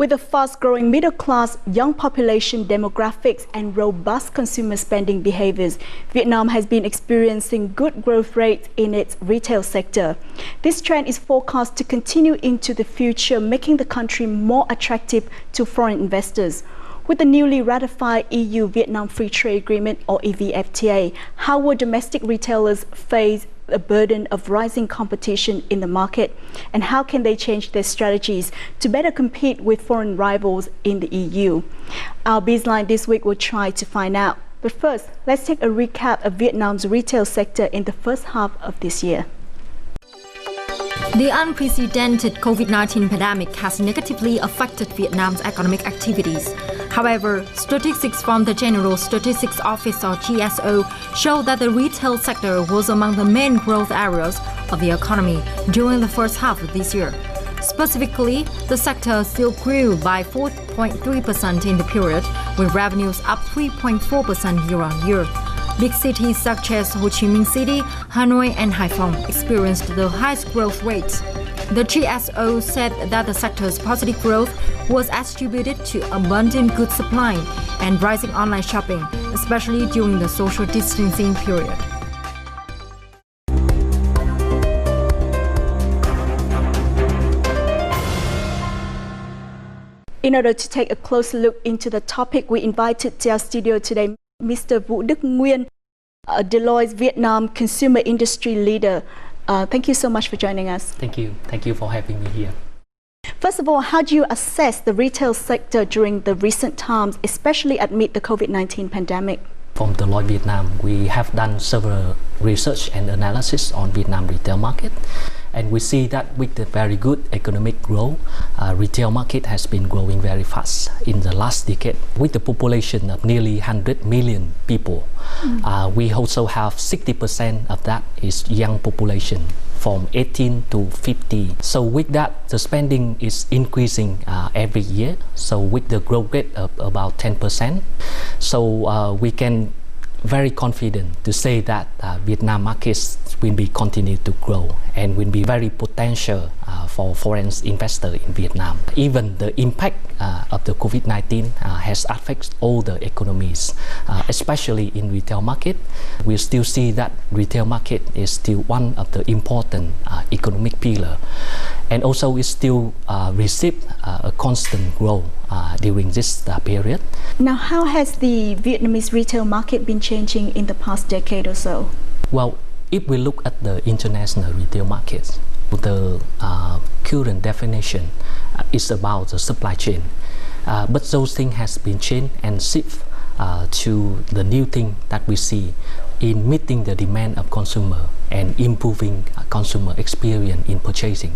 With a fast-growing middle class, young population demographics and robust consumer spending behaviors, Vietnam has been experiencing good growth rates in its retail sector. This trend is forecast to continue into the future, making the country more attractive to foreign investors. With the newly ratified EU-Vietnam Free Trade Agreement, or EVFTA, how will domestic retailers face a burden of rising competition in the market, and how can they change their strategies to better compete with foreign rivals in the EU? Our Bizline this week will try to find out. But first, let's take a recap of Vietnam's retail sector in the first half of this year. The unprecedented COVID-19 pandemic has negatively affected Vietnam's economic activities. However, statistics from the General Statistics Office, or GSO, show that the retail sector was among the main growth areas of the economy during the first half of this year. Specifically, the sector still grew by 4.3% in the period, with revenues up 3.4% year-on-year. Big cities such as Ho Chi Minh City, Hanoi and Hai Phong experienced the highest growth rates. The GSO said that the sector's positive growth was attributed to abundant goods supply and rising online shopping, especially during the social distancing period. In order to take a closer look into the topic, we invited to our studio today Mr. Duc Nguyen, Deloitte's Vietnam consumer industry leader. Thank you so much for joining us. Thank you. Thank you for having me here. First of all, how do you assess the retail sector during the recent times, especially amid the COVID-19 pandemic? From Deloitte Vietnam, we have done several research and analysis on Vietnam retail market. And we see that with the very good economic growth, retail market has been growing very fast in the last decade. With the population of nearly 100 million people, we also have 60% of that is young population from 18 to 50. So with that, the spending is increasing every year. So with the growth rate of about 10%, so we can very confident to say that Vietnam markets will be continue to grow and will be very potential for foreign investors in Vietnam. Even the impact of the COVID-19 has affected all the economies, especially in retail market. We still see that retail market is still one of the important economic pillar, and also it still receive a constant growth during this period. Now, how has the Vietnamese retail market been changing in the past decade or so? Well, if we look at the international retail markets, the current definition is about the supply chain. But those things has been changed and shift to the new thing that we see in meeting the demand of consumer and improving consumer experience in purchasing.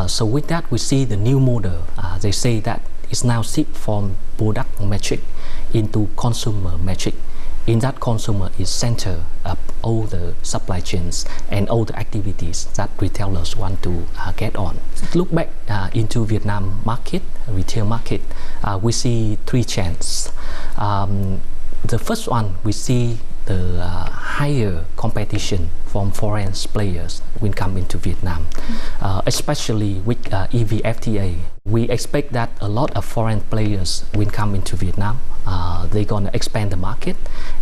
So with that, we see the new model. They say that it's now shift from product metric into consumer metric. In that, consumer is center of all the supply chains and all the activities that retailers want to get on. Look back into Vietnam market, retail market, we see three trends. The first one, we see the higher competition from foreign players will come into Vietnam, especially with EVFTA. We expect that a lot of foreign players will come into Vietnam. They're going to expand the market,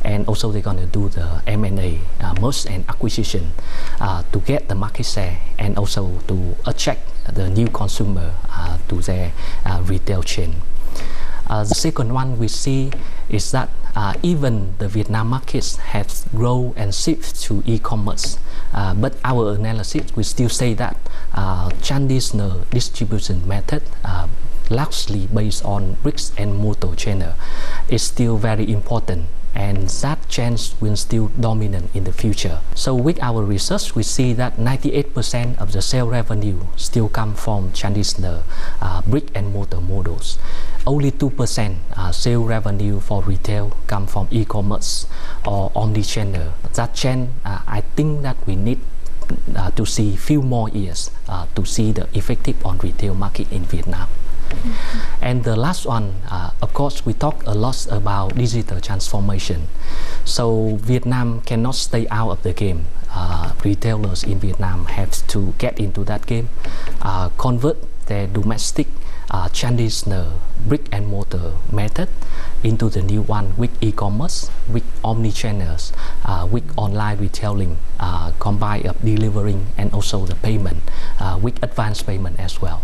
and also they're going to do the M&A, merge and acquisition, to get the market share and also to attract the new consumer to their retail chain. The second one we see is that even the Vietnam markets have grown and shift to e-commerce, but our analysis we still say that traditional distribution method, largely based on bricks and mortar channel, is still very important, and that change will still dominant in the future. So with our research, we see that 98% of the sale revenue still come from traditional brick and mortar models. Only 2% sale revenue for retail come from e-commerce or omni-channel. That trend, I think that we need to see few more years to see the effective on retail market in Vietnam. And the last one, of course, we talk a lot about digital transformation. So Vietnam cannot stay out of the game. Retailers in Vietnam have to get into that game, convert their domestic traditional brick and mortar method into the new one with e-commerce, with omni-channels, with online retailing, combined of delivering and also the payment with advanced payment as well.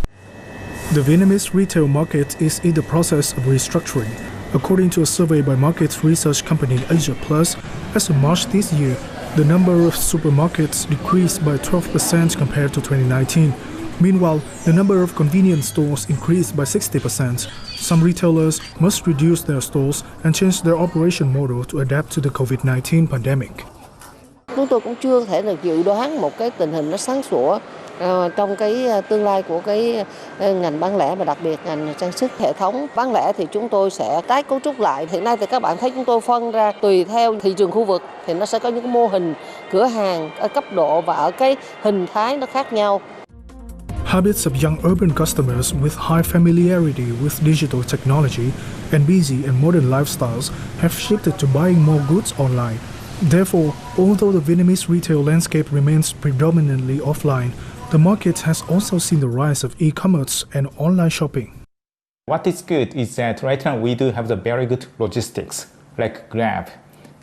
The Vietnamese retail market is in the process of restructuring. According to a survey by market research company Asia Plus, as of March this year, the number of supermarkets decreased by 12% compared to 2019. Meanwhile, the number of convenience stores increased by 60%. Some retailers must reduce their stores and change their operation model to adapt to the COVID-19 pandemic. Chúng tôi cũng chưa thể được dự đoán một cái tình hình nó sáng sủa trong cái tương lai của cái ngành bán lẻ và đặc biệt ngành trang sức hệ thống bán lẻ thì chúng tôi sẽ tái cấu trúc lại. Hiện nay thì các bạn thấy chúng tôi phân ra tùy theo thị trường khu vực thì nó sẽ có những cái mô hình cửa hàng ở cấp độ và ở cái hình thái nó khác nhau. Habits of young urban customers with high familiarity with digital technology and busy and modern lifestyles have shifted to buying more goods online. Therefore, although the Vietnamese retail landscape remains predominantly offline, the market has also seen the rise of e-commerce and online shopping. What is good is that right now we do have the very good logistics like Grab,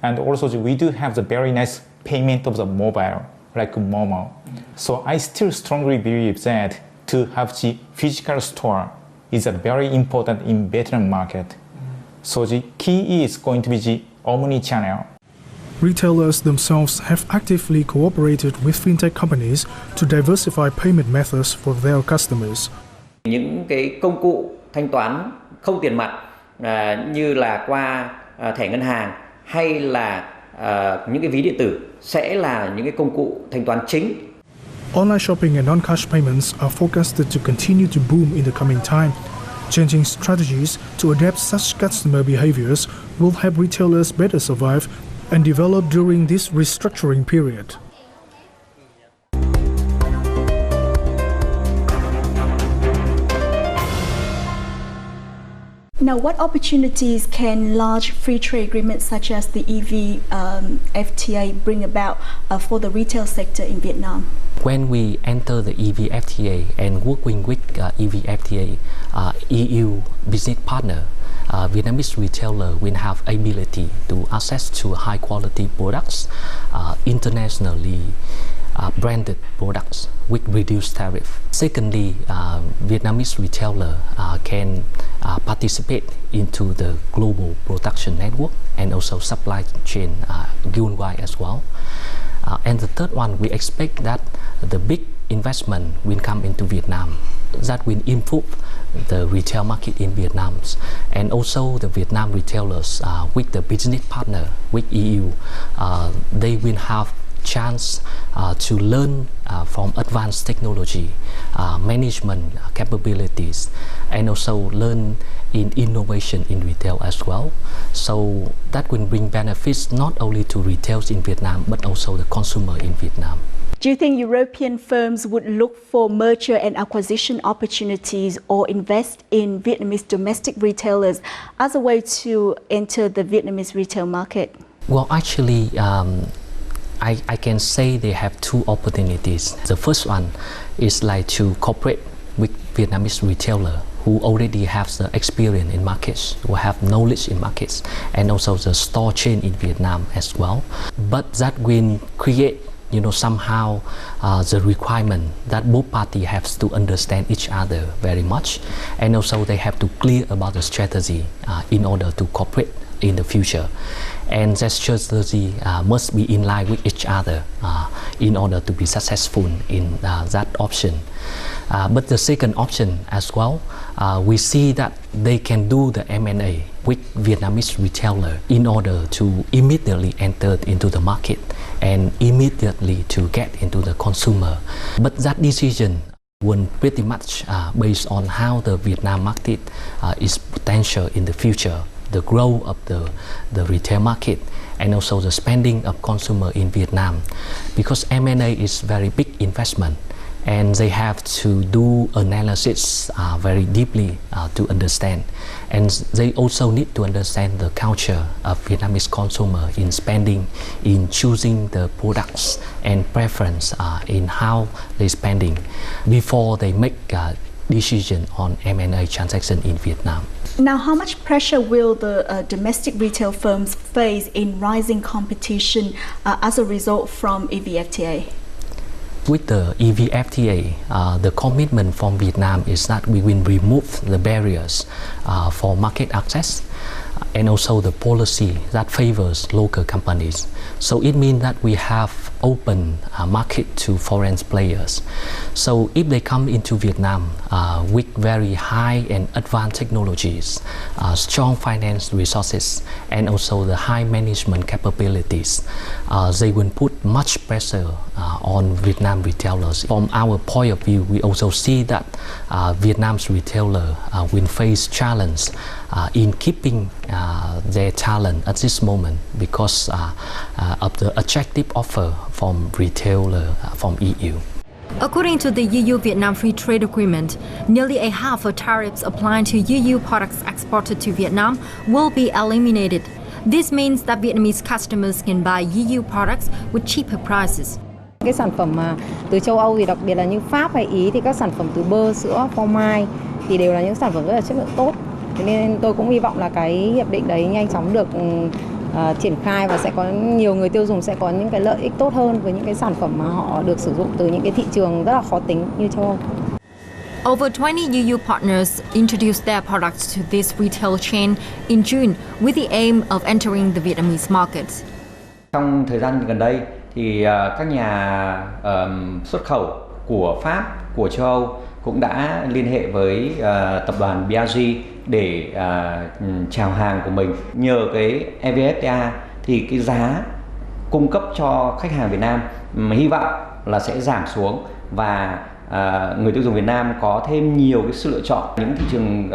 and also we do have the very nice payment of the mobile like Momo. So I still strongly believe that to have the physical store is a very important in Vietnam market. So the key is going to be the omni-channel. Retailers themselves have actively cooperated with fintech companies to diversify payment methods for their customers. Những cái công cụ thanh toán không tiền mặt như là qua thẻ ngân hàng hay là những cái ví điện tử sẽ là những cái công cụ thanh toán chính. Online shopping and non-cash payments are forecasted to continue to boom in the coming time. Changing strategies to adapt such customer behaviors will help retailers better survive and develop during this restructuring period. Now, what opportunities can large free trade agreements such as the EVFTA bring about for the retail sector in Vietnam? When we enter the EVFTA and working with EVFTA EU business partner, Vietnamese retailer will have ability to access to high quality products, internationally branded products with reduced tariff. Secondly, Vietnamese retailer can participate into the global production network and also supply chain worldwide as well. And the third one, we expect that the big investment will come into Vietnam that will improve the retail market in Vietnam, and also the Vietnam retailers with the business partner with EU, they will have chance to learn from advanced technology, management capabilities, and also learn in innovation in retail as well. So that will bring benefits not only to retailers in Vietnam but also the consumer in Vietnam. Do you think European firms would look for merger and acquisition opportunities or invest in Vietnamese domestic retailers as a way to enter the Vietnamese retail market? Well, actually, I can say they have two opportunities. The first one is like to cooperate with Vietnamese retailer who already have the experience in markets, who have knowledge in markets, and also the store chain in Vietnam as well. But that will create, somehow the requirement that both parties have to understand each other very much, and also they have to clear about the strategy in order to cooperate in the future. And that strategy must be in line with each other in order to be successful in that option. But the second option as well, we see that they can do the M&A with Vietnamese retailer in order to immediately enter into the market and immediately to get into the consumer. But that decision will pretty much based on how the Vietnam market is potential in the future, the growth of the retail market, and also the spending of consumer in Vietnam, because M&A is very big investment and they have to do analysis very deeply to understand, and they also need to understand the culture of Vietnamese consumer in spending, in choosing the products and preference in how they spending before they make decision on M&A transaction in Vietnam. Now, how much pressure will the domestic retail firms face in rising competition as a result from EVFTA? With the EVFTA, the commitment from Vietnam is that we will remove the barriers for market access and also the policy that favors local companies. So it means that we have open market to foreign players. So if they come into Vietnam with very high and advanced technologies, strong finance resources, and also the high management capabilities, they will put much pressure on Vietnam retailers. From our point of view, we also see that Vietnam's retailer will face challenge in keeping their talent at this moment because of the attractive offer from retailer from EU. According to the EU-Vietnam Free Trade Agreement, nearly a half of tariffs applying to EU products exported to Vietnam will be eliminated. This means that Vietnamese customers can buy EU products with cheaper prices. Cái sản phẩm mà từ châu Âu thì đặc biệt là như Pháp hay Ý thì các sản phẩm từ bơ, sữa, phô mai thì đều là những sản phẩm rất là chất lượng tốt. Thế nên tôi cũng hy vọng là cái hiệp định đấy nhanh chóng được triển khai và sẽ có nhiều người tiêu dùng sẽ có những cái lợi ích tốt hơn với những cái sản phẩm mà họ được sử dụng từ những cái thị trường rất là khó tính như châu Âu. Over 20 EU partners introduced their products to this retail chain in June with the aim of entering the Vietnamese market. Trong thời gian gần đây thì các nhà xuất khẩu của Pháp, của châu Âu cũng đã liên hệ với tập đoàn BRG để chào hàng của mình. Nhờ cái EVFTA thì cái giá cung cấp cho khách hàng Việt Nam hy vọng là sẽ giảm xuống và người tiêu dùng Việt Nam có thêm nhiều cái sự lựa chọn. Những thị trường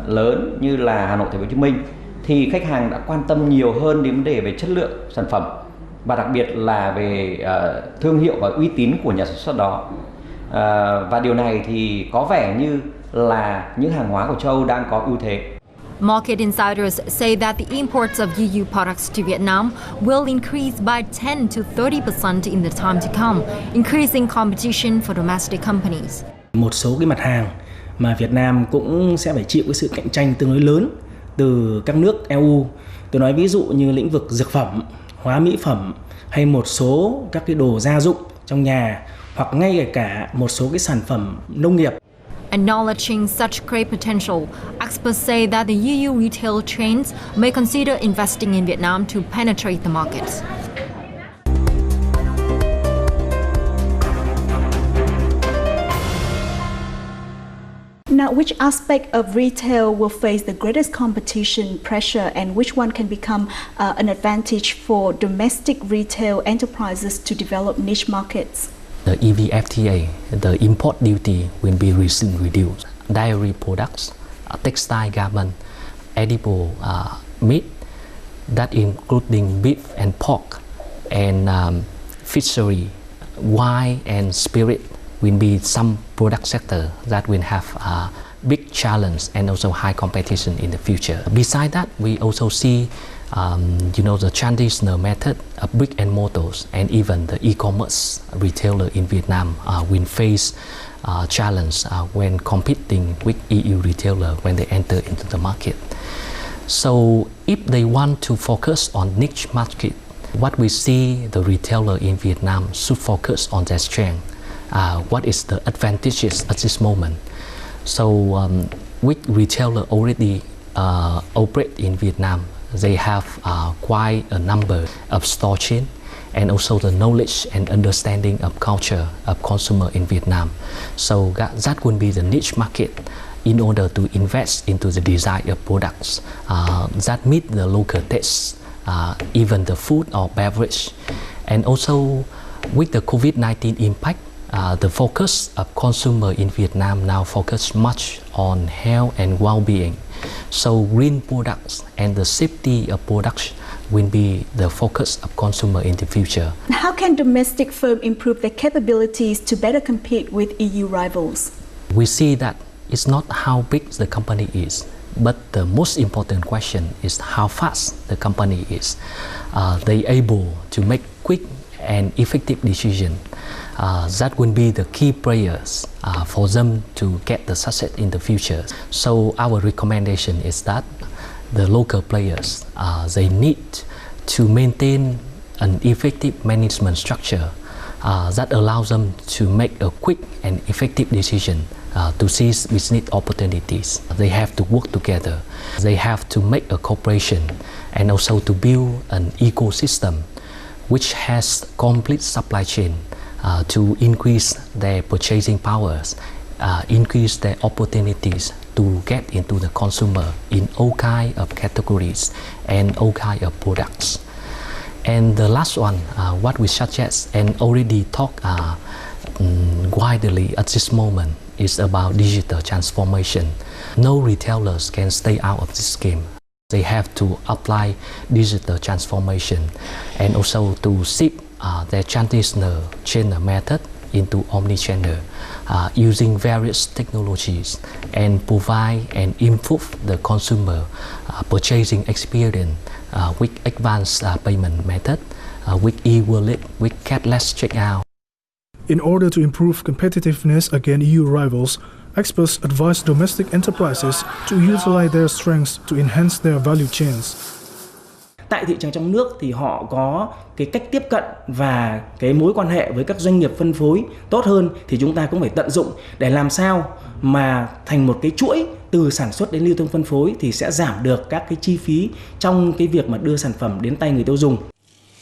lớn như là Hà Nội, Thành phố Hồ Chí Minh thì khách hàng đã quan tâm nhiều hơn đến vấn đề về chất lượng sản phẩm và đặc biệt là về thương hiệu và uy tín của nhà sản xuất đó. Và điều này thì có vẻ như là những hàng hóa của châu Âu đang có ưu thế. Market insiders say that the imports of EU products to Vietnam will increase by 10 to 30% in the time to come, increasing competition for domestic companies. Một số cái mặt hàng mà Việt Nam cũng sẽ phải chịu cái sự cạnh tranh tương đối lớn từ các nước EU. Tôi nói ví dụ như lĩnh vực dược phẩm, hóa mỹ phẩm hay một số các cái đồ gia dụng trong nhà hoặc ngay cả một số cái sản phẩm nông nghiệp. Acknowledging such great potential, experts say that the EU retail chains may consider investing in Vietnam to penetrate the markets. Now, which aspect of retail will face the greatest competition pressure and which one can become an advantage for domestic retail enterprises to develop niche markets? The EVFTA, the import duty will be reduced. Dairy products, textile garment, edible meat, that including beef and pork, and fishery, wine and spirit will be some product sector that will have a big challenge and also high competition in the future. Besides that, we also see the traditional method of brick and mortars and even the e-commerce retailer in Vietnam will face challenge when competing with EU retailer when they enter into the market. So if they want to focus on niche market, what we see the retailer in Vietnam should focus on their strength. What is the advantages at this moment? So with retailer already operate in Vietnam, they have quite a number of store chain and also the knowledge and understanding of culture of consumer in Vietnam. So that would be the niche market in order to invest into the design of products that meet the local tastes, even the food or beverage. And also with the COVID-19 impact, the focus of consumer in Vietnam now focus much on health and well-being. So green products and the safety of products will be the focus of consumer in the future. How can domestic firms improve their capabilities to better compete with EU rivals? We see that it's not how big the company is, but the most important question is how fast the company is. They able to make quick and effective decisions that will be the key players for them to get the success in the future. So our recommendation is that the local players, they need to maintain an effective management structure that allows them to make a quick and effective decision to seize business opportunities. They have to work together. They have to make a cooperation and also to build an ecosystem which has complete supply chain to increase their purchasing powers, increase their opportunities to get into the consumer in all kinds of categories and all kinds of products. And the last one, what we suggest and already talk widely at this moment is about digital transformation. No retailers can stay out of this game. They have to apply digital transformation and also to shift their traditional channel method into omni-channel using various technologies and provide and improve the consumer purchasing experience with advanced payment method, with e-wallet, with cashless checkout. In order to improve competitiveness against EU rivals, experts advise domestic enterprises to utilize their strengths to enhance their value chains. Tại thị trường trong nước thì họ có cái cách tiếp cận và cái mối quan hệ với các doanh nghiệp phân phối tốt hơn, thì chúng ta cũng phải tận dụng để làm sao mà thành một cái chuỗi từ sản xuất đến lưu thông phân phối thì sẽ giảm được các cái chi phí trong cái việc mà đưa sản phẩm đến tay người tiêu dùng.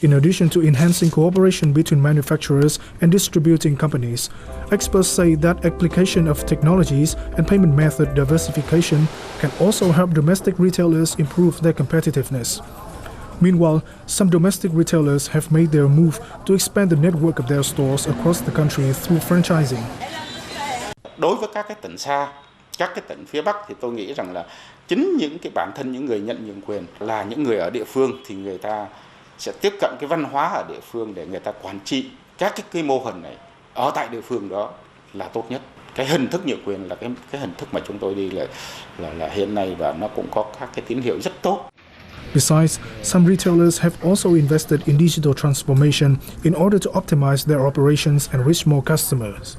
In addition to enhancing cooperation between manufacturers and distributing companies, experts say that application of technologies and payment method diversification can also help domestic retailers improve their competitiveness. Meanwhile, some domestic retailers have made their move to expand the network of their stores across the country through franchising. Đối với các cái tỉnh xa, các cái tỉnh phía Bắc thì tôi nghĩ rằng là chính những cái bản thân những người nhận nhượng quyền là những người ở địa phương thì người ta sẽ tiếp cận cái văn hóa ở địa phương để người ta quản trị các cái mô hình này ở tại địa phương đó là tốt nhất. Cái hình thức nhượng quyền là cái hình thức mà chúng tôi đi là hiện nay và nó cũng có các cái tín hiệu rất tốt. Besides, some retailers have also invested in digital transformation in order to optimize their operations and reach more customers.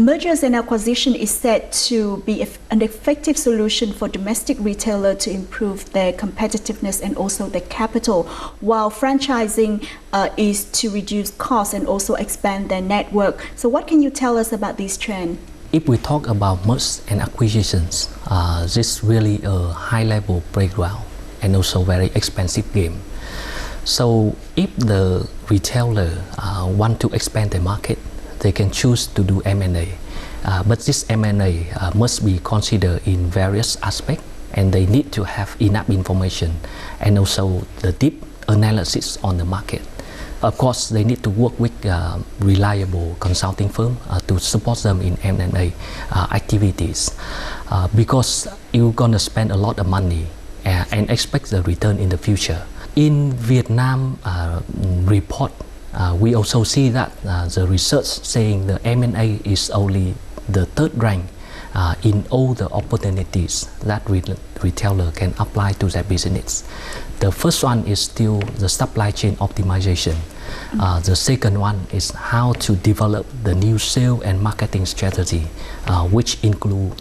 Mergers and acquisition is said to be an effective solution for domestic retailers to improve their competitiveness and also their capital, while franchising is to reduce costs and also expand their network. So what can you tell us about this trend? If we talk about mergers and acquisitions, this is really a high-level playground and also very expensive game. So if the retailer want to expand their market, they can choose to do M&A. But this M&A must be considered in various aspects, and they need to have enough information and also the deep analysis on the market. Of course, they need to work with reliable consulting firm to support them in M&A activities, because you're gonna spend a lot of money and expect the return in the future. In Vietnam report, we also see that the research saying the M&A is only the third rank in all the opportunities that retailer can apply to their business. The first one is still the supply chain optimization. The second one is how to develop the new sales and marketing strategy, which include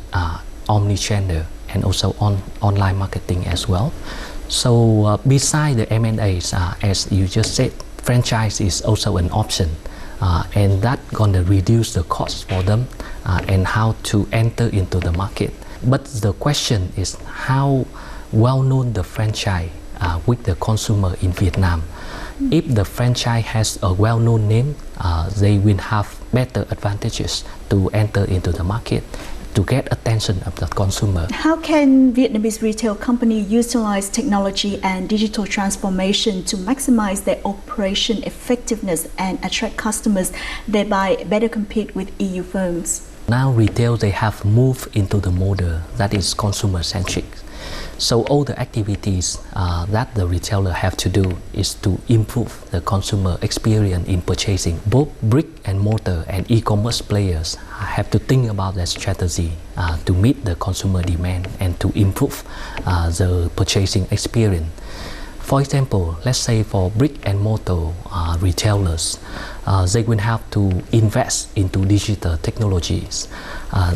omni-channel and also online marketing as well. So beside the M&As, as you just said, franchise is also an option, and that gonna reduce the cost for them and how to enter into the market. But the question is how well known the franchise with the consumer in Vietnam. If the franchise has a well-known name, they will have better advantages to enter into the market, to get attention of the consumer. How can Vietnamese retail company utilize technology and digital transformation to maximize their operation effectiveness and attract customers, thereby better compete with EU firms? Now retail, they have moved into the model that is consumer-centric. So all the activities that the retailer have to do is to improve the consumer experience in purchasing. Both brick and mortar and e-commerce players have to think about their strategy to meet the consumer demand and to improve the purchasing experience. For example, let's say for brick and mortar retailers, they will have to invest into digital technologies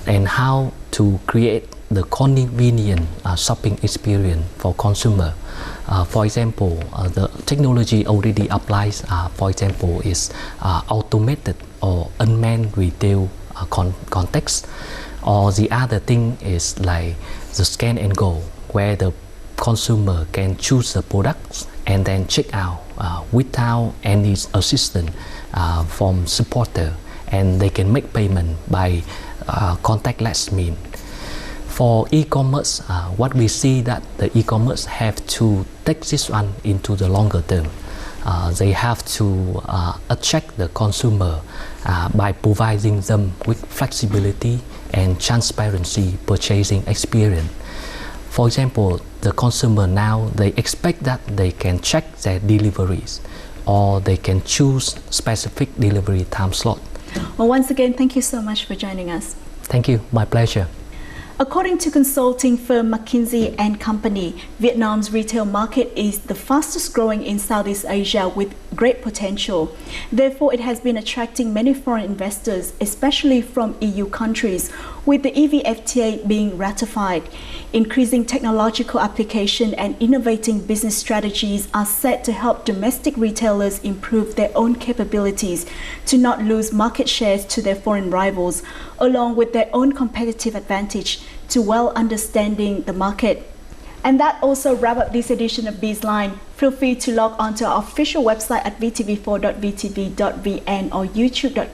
and how to create the convenient shopping experience for consumer. For example, the technology already applies, for example, is automated or unmanned retail context. Or the other thing is like the scan and go, where the consumer can choose the products and then check out without any assistance from supporter, and they can make payment by contactless means. For e-commerce, what we see that the e-commerce have to take this one into the longer term. They have to attract the consumer by providing them with flexibility and transparency purchasing experience. For example, the consumer now, they expect that they can check their deliveries or they can choose specific delivery time slot. Well, once again, thank you so much for joining us. Thank you, my pleasure. According to consulting firm McKinsey & Company, Vietnam's retail market is the fastest growing in Southeast Asia with great potential. Therefore, it has been attracting many foreign investors, especially from EU countries, with the EVFTA being ratified. Increasing technological application and innovating business strategies are set to help domestic retailers improve their own capabilities to not lose market shares to their foreign rivals, along with their own competitive advantage to well understanding the market. And that also wraps up this edition of Bizline. Feel free to log on to our official website at vtv4.vtv.vn or youtube.com